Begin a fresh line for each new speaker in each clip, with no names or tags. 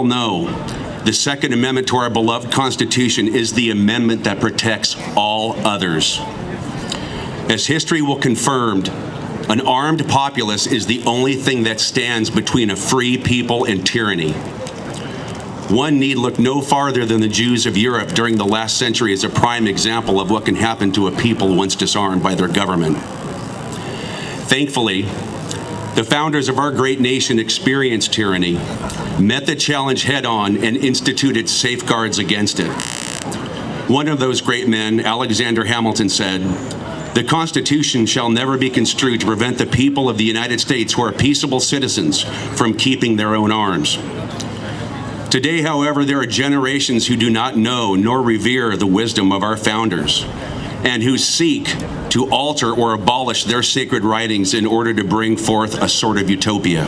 know, the Second Amendment to our beloved Constitution is the amendment that protects all others. As history will confirm, an armed populace is the only thing that stands between a free people and tyranny. One need look no farther than the Jews of Europe during the last century as a prime example of what can happen to a people once disarmed by their government. Thankfully, the founders of our great nation experienced tyranny, met the challenge head-on, and instituted safeguards against it. One of those great men, Alexander Hamilton, said, "The Constitution shall never be construed to prevent the people of the United States who are peaceable citizens from keeping their own arms." Today, however, there are generations who do not know nor revere the wisdom of our founders, and who seek to alter or abolish their sacred writings in order to bring forth a sort of utopia.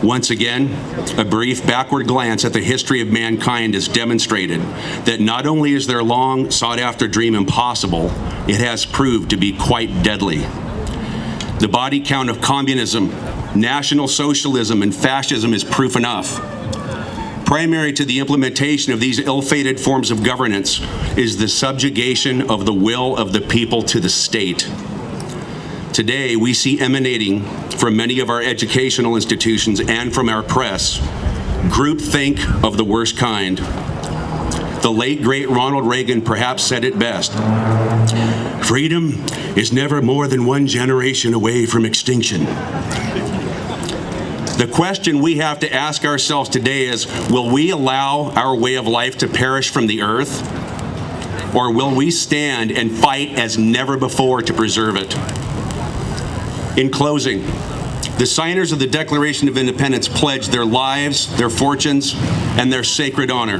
Once again, a brief backward glance at the history of mankind has demonstrated that not only is their long sought-after dream impossible, it has proved to be quite deadly. The body count of communism, National Socialism, and fascism is proof enough. Primary to the implementation of these ill-fated forms of governance is the subjugation of the will of the people to the state. Today, we see emanating from many of our educational institutions and from our press groupthink of the worst kind. The late, great Ronald Reagan perhaps said it best: "Freedom is never more than one generation away from extinction." The question we have to ask ourselves today is, will we allow our way of life to perish from the earth? Or will we stand and fight as never before to preserve it? In closing, the signers of the Declaration of Independence pledged their lives, their fortunes, and their sacred honor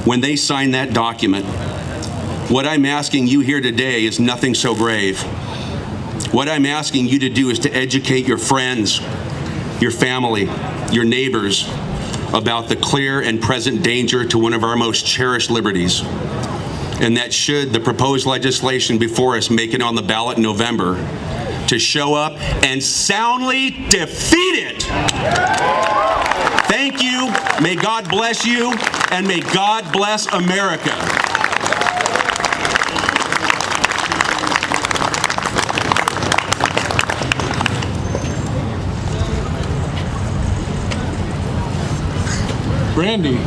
when they signed that document. What I'm asking you here today is nothing so grave. What I'm asking you to do is to educate your friends, your family, your neighbors about the clear and present danger to one of our most cherished liberties, and that should the proposed legislation before us make it on the ballot in November, to show up and soundly defeat it. Thank you. May God bless you, and may God bless America.
Brandy.